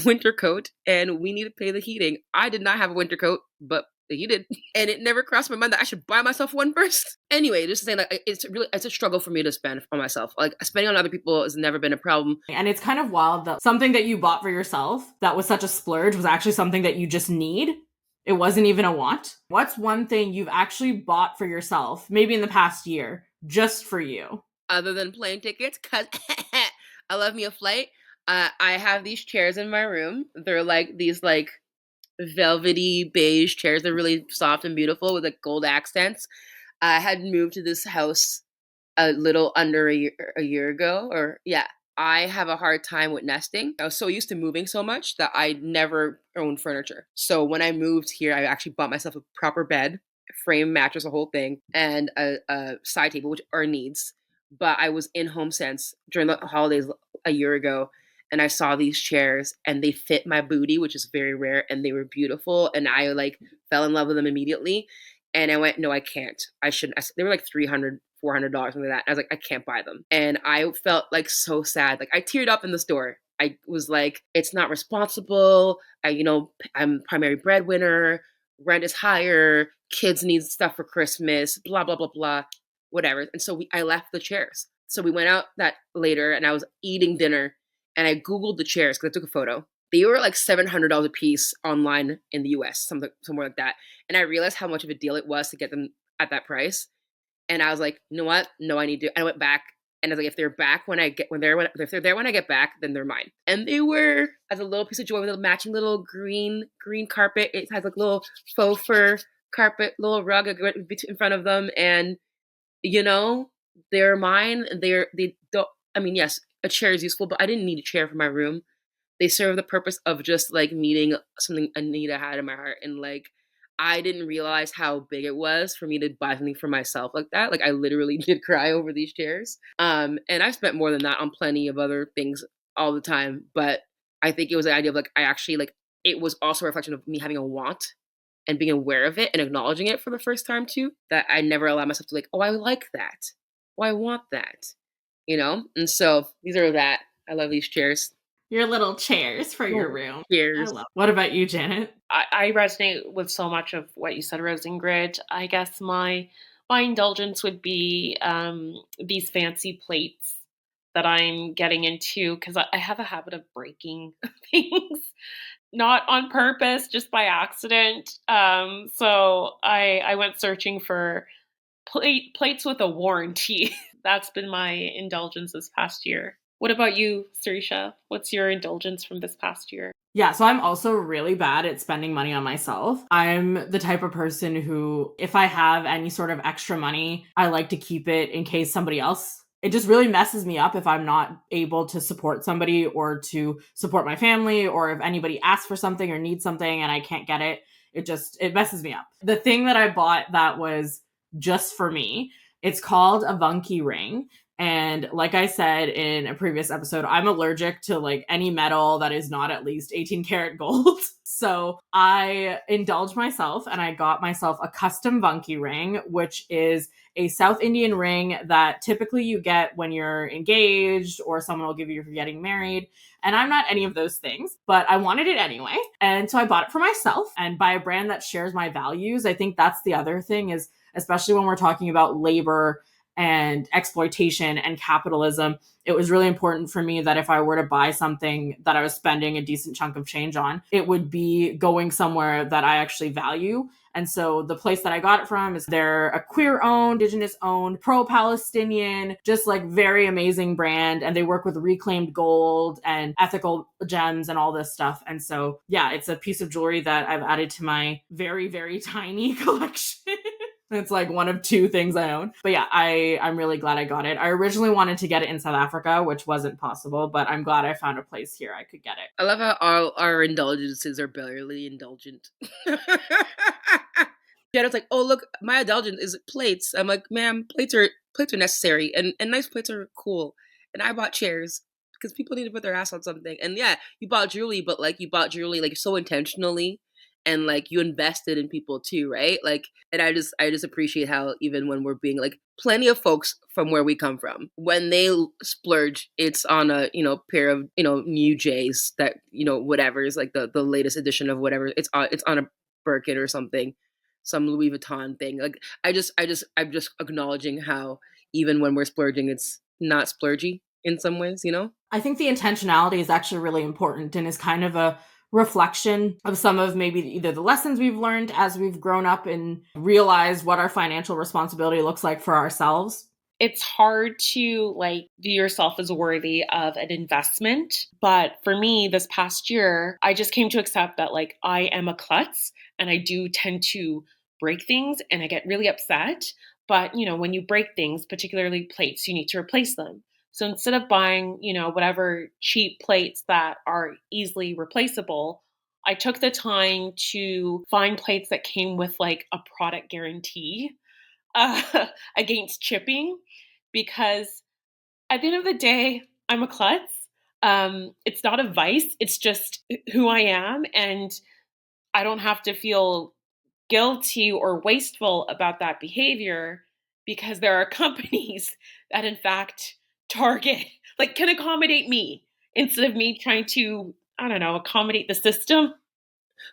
winter coat and we need to pay the heating. I did not have a winter coat, but he did. And it never crossed my mind that I should buy myself one first. Anyway, just saying like it's a struggle for me to spend on myself. Like spending on other people has never been a problem. And it's kind of wild that something that you bought for yourself that was such a splurge was actually something that you just need. It wasn't even a want. What's one thing you've actually bought for yourself, maybe in the past year, just for you? Other than plane tickets, because I love me a flight. I have these chairs in my room. They're like these like velvety beige chairs. They're really soft and beautiful with like gold accents. I had moved to this house a little under a year ago, or yeah. I have a hard time with nesting. I was so used to moving so much that I never owned furniture. So when I moved here, I actually bought myself a proper bed, frame mattress, a whole thing, and a side table, which are needs. But I was in HomeSense during the holidays a year ago, and I saw these chairs, and they fit my booty, which is very rare, and they were beautiful, and I like fell in love with them immediately. And I went, no, I can't. I shouldn't. They were like $300, $400, something like that. I was like, I can't buy them. And I felt like so sad. Like I teared up in the store. I was like, it's not responsible. I'm primary breadwinner. Rent is higher. Kids need stuff for Christmas. Blah, blah, blah, blah. Whatever. And so I left the chairs. So we went out that later and I was eating dinner and I Googled the chairs because I took a photo. They were like $700 a piece online in the US, somewhere like that. And I realized how much of a deal it was to get them at that price. And I was like, you know what? No, I need to. I went back and I was like, if they're there when I get back, then they're mine. And they were as a little piece of joy with a matching little green carpet. It has like little faux fur carpet, little rug in front of them. And they're mine. They don't, I mean, yes, a chair is useful, but I didn't need a chair for my room. They serve the purpose of just like meeting something Anita had in my heart. And like, I didn't realize how big it was for me to buy something for myself like that. Like I literally did cry over these chairs. And I've spent more than that on plenty of other things all the time. But I think it was the idea of like, I actually like, it was also a reflection of me having a want and being aware of it and acknowledging it for the first time too, that I never allowed myself to like, oh, I like that. Oh, I want that, And so these are that. I love these chairs. Your little chairs for your room. Chairs. What about you, Janet? I resonate with so much of what you said, Rose Ingrid. I guess my indulgence would be these fancy plates that I'm getting into because I have a habit of breaking things, not on purpose, just by accident. So I went searching for plates with a warranty. That's been my indulgence this past year. What about you, Sarisha? What's your indulgence from this past year? Yeah, so I'm also really bad at spending money on myself. I'm the type of person who, if I have any sort of extra money, I like to keep it in case somebody else. It just really messes me up if I'm not able to support somebody or to support my family, or if anybody asks for something or needs something and I can't get it. It messes me up. The thing that I bought that was just for me, it's called a Vunky ring. And like I said in a previous episode, I'm allergic to like any metal that is not at least 18 karat gold. So I indulged myself and I got myself a custom Vunky ring, which is a South Indian ring that typically you get when you're engaged or someone will give you if you're getting married. And I'm not any of those things, but I wanted it anyway. And so I bought it for myself and by a brand that shares my values. I think that's the other thing is, especially when we're talking about labor and exploitation and capitalism, it was really important for me that if I were to buy something that I was spending a decent chunk of change on, it would be going somewhere that I actually value. And so the place that I got it from is they're a queer-owned, Indigenous-owned, pro-Palestinian, just like very amazing brand. And they work with reclaimed gold and ethical gems and all this stuff. And so, yeah, it's a piece of jewelry that I've added to my very, very tiny collection. It's like one of two things I own. But yeah, I'm really glad I got it. I originally wanted to get it in South Africa, which wasn't possible, but I'm glad I found a place here I could get it. I love how all our indulgences are barely indulgent. Jenna's like, oh look, my indulgence is plates. I'm like, ma'am, plates are necessary and nice plates are cool. And I bought chairs because people need to put their ass on something. And yeah, you bought jewelry, but like you bought jewelry like so intentionally. And like you invested in people too, right? Like, and I just appreciate how even when we're being like plenty of folks from where we come from, when they splurge, it's on a pair of new J's that whatever is like the latest edition of whatever. It's on a Birkin or something, some Louis Vuitton thing. Like I'm just acknowledging how even when we're splurging, it's not splurgy in some ways, I think the intentionality is actually really important and is kind of a reflection of some of maybe either the lessons we've learned as we've grown up and realized what our financial responsibility looks like for ourselves. It's hard to like view yourself as worthy of an investment. But for me, this past year, I just came to accept that like I am a klutz and I do tend to break things and I get really upset. But, when you break things, particularly plates, you need to replace them. So instead of buying, whatever cheap plates that are easily replaceable, I took the time to find plates that came with like a product guarantee uh, against chipping, because at the end of the day, I'm a klutz. It's not a vice. It's just who I am. And I don't have to feel guilty or wasteful about that behavior because there are companies that in fact target, like can accommodate me instead of me trying to, I don't know, accommodate the system.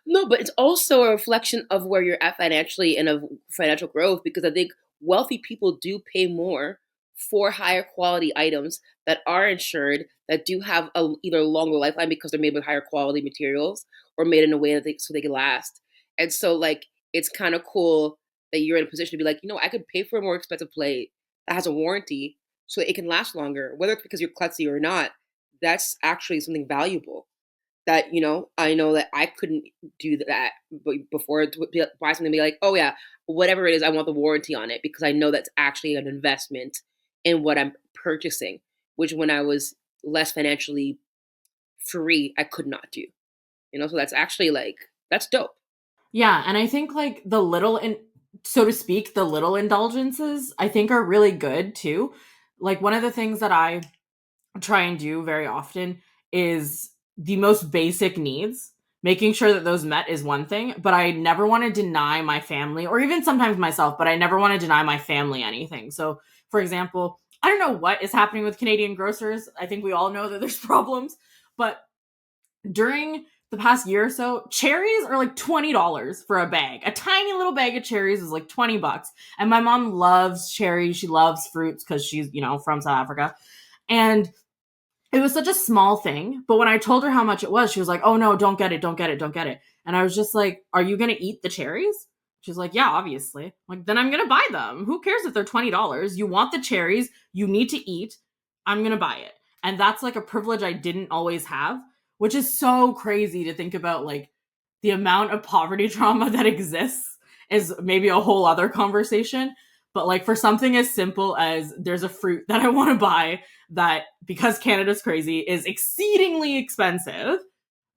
No, but it's also a reflection of where you're at financially and of financial growth, because I think wealthy people do pay more for higher quality items that are insured, that do have a either longer lifeline because they're made with higher quality materials or made in a way that so they can last. And so like it's kind of cool that you're in a position to be like, I could pay for a more expensive plate that has a warranty so it can last longer, whether it's because you're klutzy or not. That's actually something valuable that I know that I couldn't do that before to buy something and be like, oh yeah, whatever it is, I want the warranty on it because I know that's actually an investment in what I'm purchasing, which when I was less financially free, I could not do. So that's actually like that's dope. Yeah, and I think like so to speak, the little indulgences I think are really good too. Like one of the things that I try and do very often is the most basic needs. Making sure that those met is one thing, but I never want to deny my family or even sometimes myself, but I never want to deny my family anything. So, for example, I don't know what is happening with Canadian grocers. I think we all know that there's problems, but during the past year or so, cherries are like $20 for a bag. A tiny little bag of cherries is like $20. And my mom loves cherries. She loves fruits because she's, from South Africa. And it was such a small thing, but when I told her how much it was, she was like, "Oh no, don't get it, don't get it, don't get it." And I was just like, "Are you going to eat the cherries?" She's like, "Yeah, obviously." I'm like, "Then I'm going to buy them. Who cares if they're $20? You want the cherries, you need to eat. I'm going to buy it." And that's like a privilege I didn't always have, which is so crazy to think about. Like, the amount of poverty trauma that exists is maybe a whole other conversation. But like, for something as simple as there's a fruit that I want to buy that, because Canada's crazy, is exceedingly expensive,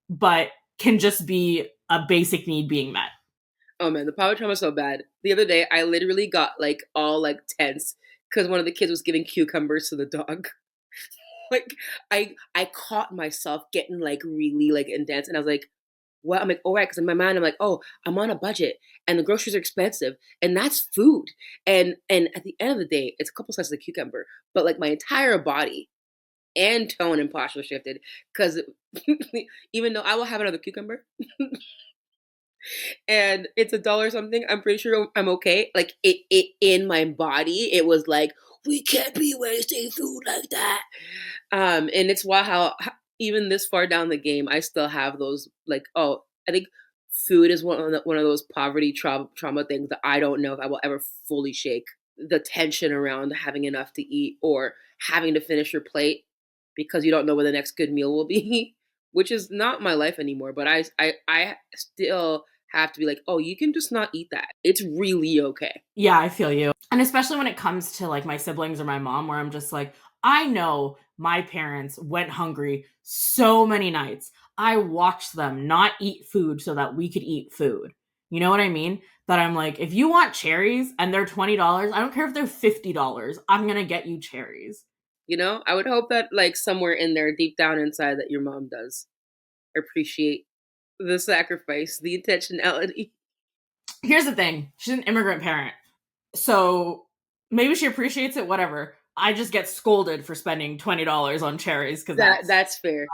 but can just be a basic need being met. Oh man, the power trauma is so bad. The other day, I literally got like all like tense because one of the kids was giving cucumbers to the dog. Like I caught myself getting like really like intense, and I was like, "What?" I'm like, "All right," because in my mind, I'm like, "Oh, I'm on a budget, and the groceries are expensive, and that's food." And at the end of the day, it's a couple slices of cucumber, but like my entire body and tone and posture shifted because even though I will have another cucumber and it's $1 something, I'm pretty sure I'm okay. Like it in my body, it was like, we can't be wasting food like that. And it's wild how even this far down the game, I still have those like, oh, I think food is one of those poverty trauma things that I don't know if I will ever fully shake. The tension around having enough to eat or having to finish your plate because you don't know where the next good meal will be, which is not my life anymore. But I still have to be like, oh, you can just not eat that. It's really okay. Yeah, I feel you. And especially when it comes to like my siblings or my mom, where I'm just like, I know my parents went hungry so many nights. I watched them not eat food so that we could eat food. You know what I mean? That I'm like, if you want cherries and they're $20, I don't care if they're $50, I'm going to get you cherries. You know, I would hope that like somewhere in there, deep down inside, that your mom does appreciate the sacrifice, the intentionality. Here's the thing, she's an immigrant parent. So maybe she appreciates it, whatever. I just get scolded for spending $20 on cherries because That's fair.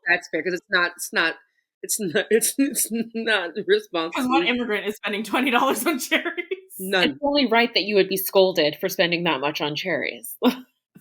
That's fair because it's not because what responsible. immigrant is spending $20 on cherries? It's None. only right that you would be scolded for spending that much on cherries.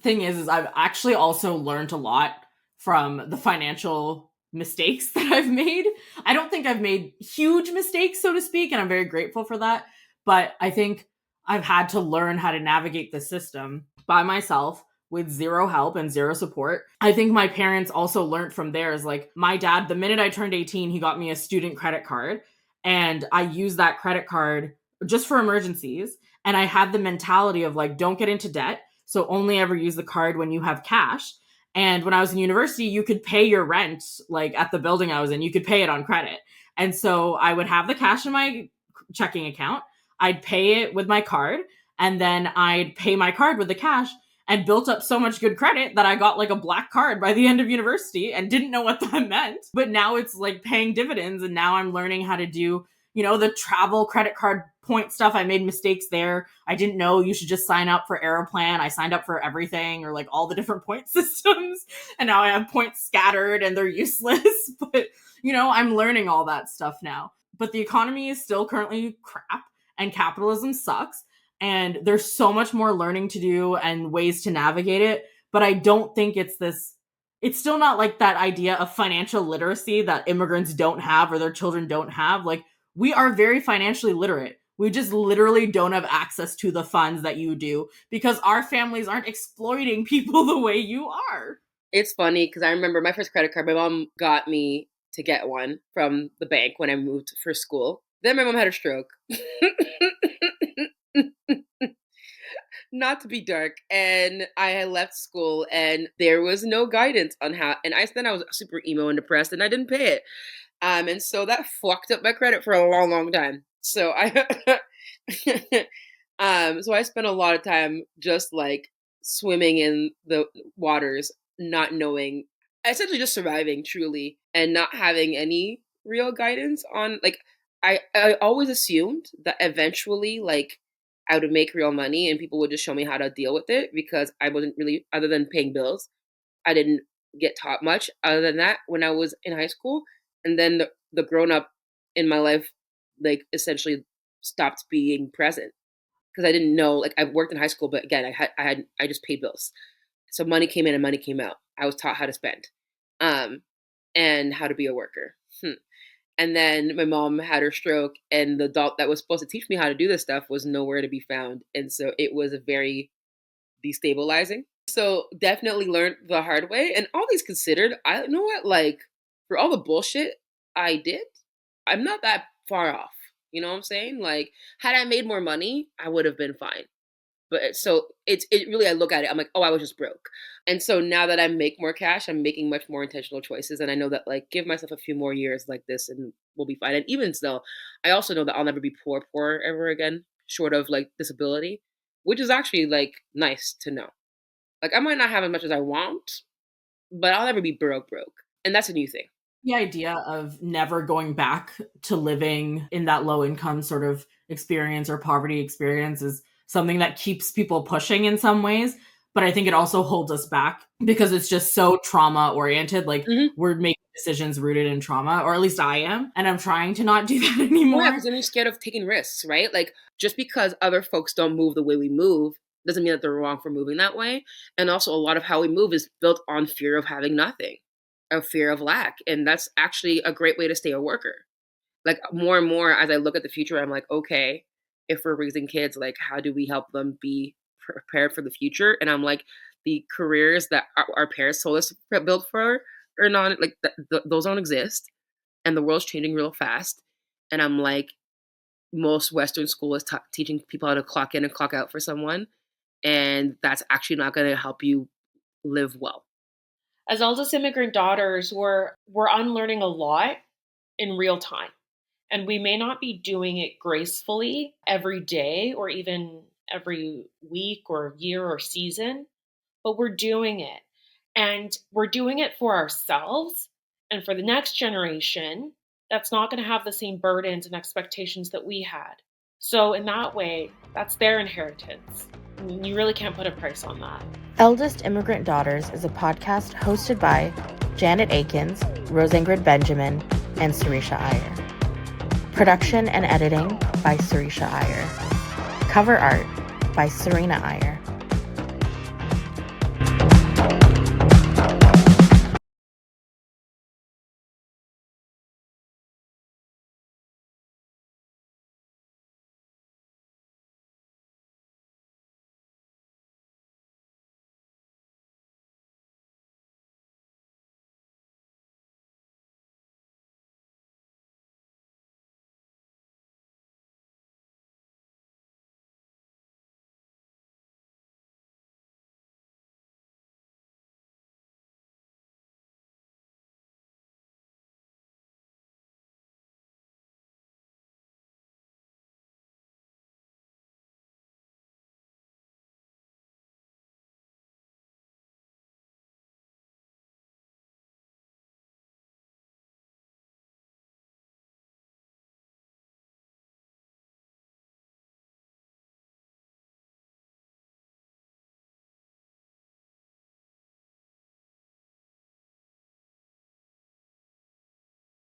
Thing is I've actually also learned a lot from the financial mistakes that I've made. I don't think I've made huge mistakes, so to speak, and I'm very grateful for that. But I think I've had to learn how to navigate the system by myself with zero help and zero support. I think my parents also learned from theirs. Like my dad, the minute I turned 18, he got me a student credit card. And I used that credit card just for emergencies. And I had the mentality of like, don't get into debt. So only ever use the card when you have cash. And when I was in university, you could pay your rent, like at the building I was in, you could pay it on credit. And so I would have the cash in my checking account. I'd pay it with my card, and then I'd pay my card with the cash, and built up so much good credit that I got like a black card by the end of university and didn't know what that meant. But now it's like paying dividends, and now I'm learning how to do, the travel credit card point stuff. I made mistakes there. I didn't know you should just sign up for Aeroplan. I signed up for everything, or like all the different point systems. And now I have points scattered and they're useless. But, I'm learning all that stuff now. But the economy is still currently crap and capitalism sucks. And there's so much more learning to do and ways to navigate it. But I don't think it's still not like that idea of financial literacy that immigrants don't have or their children don't have. Like, we are very financially literate. We just literally don't have access to the funds that you do because our families aren't exploiting people the way you are. It's funny because I remember my first credit card, my mom got me to get one from the bank when I moved for school. Then my mom had a stroke. Not to be dark, and I had left school and there was no guidance on how, and I was super emo and depressed and I didn't pay it. And so that fucked up my credit for a long, long time. So so I spent a lot of time just like swimming in the waters, not knowing, essentially just surviving truly, and not having any real guidance on like, I always assumed that eventually like I would make real money and people would just show me how to deal with it because I wasn't really, other than paying bills, I didn't get taught much other than that when I was in high school. And then the grown up in my life, like essentially stopped being present because I didn't know, like I worked in high school, but again, I just paid bills. So money came in and money came out. I was taught how to spend, and how to be a worker. And then my mom had her stroke, and the adult that was supposed to teach me how to do this stuff was nowhere to be found. And so it was very destabilizing. So definitely learned the hard way. And all these considered, I know what, like, for all the bullshit I did, I'm not that far off. You know what I'm saying? Like, had I made more money, I would have been fine. But so it really, I look at it, I'm like, oh, I was just broke. And so now that I make more cash, I'm making much more intentional choices. And I know that, like, give myself a few more years like this and we'll be fine. And even still, I also know that I'll never be poor ever again, short of like disability, which is actually like nice to know. Like, I might not have as much as I want, but I'll never be broke. And that's a new thing. The idea of never going back to living in that low income sort of experience or poverty experience is something that keeps people pushing in some ways. But I think it also holds us back because it's just so trauma oriented. Like, we're making decisions rooted in trauma, or at least I am. And I'm trying to not do that anymore. Yeah, because then you're scared of taking risks, right? Like, just because other folks don't move the way we move doesn't mean that they're wrong for moving that way. And also, a lot of how we move is built on fear of having nothing, a fear of lack. And that's actually a great way to stay a worker. Like, more and more as I look at the future, I'm like, okay, if we're raising kids, like, how do we help them be prepared for the future? And I'm like, the careers that our parents told us to build for are not, like, those don't exist. And the world's changing real fast. And I'm like, most Western school is teaching people how to clock in and clock out for someone. And that's actually not going to help you live well. As eldest immigrant daughters, we're unlearning a lot in real time. And we may not be doing it gracefully every day or even every week or year or season, but we're doing it. And we're doing it for ourselves and for the next generation that's not going to have the same burdens and expectations that we had. So in that way, that's their inheritance. You really can't put a price on that. Eldest Immigrant Daughters is a podcast hosted by Janet Akins, Rose Ingrid Benjamin, and Sarisha Iyer. Production and editing by Sarisha Iyer. Cover art by Serena Iyer.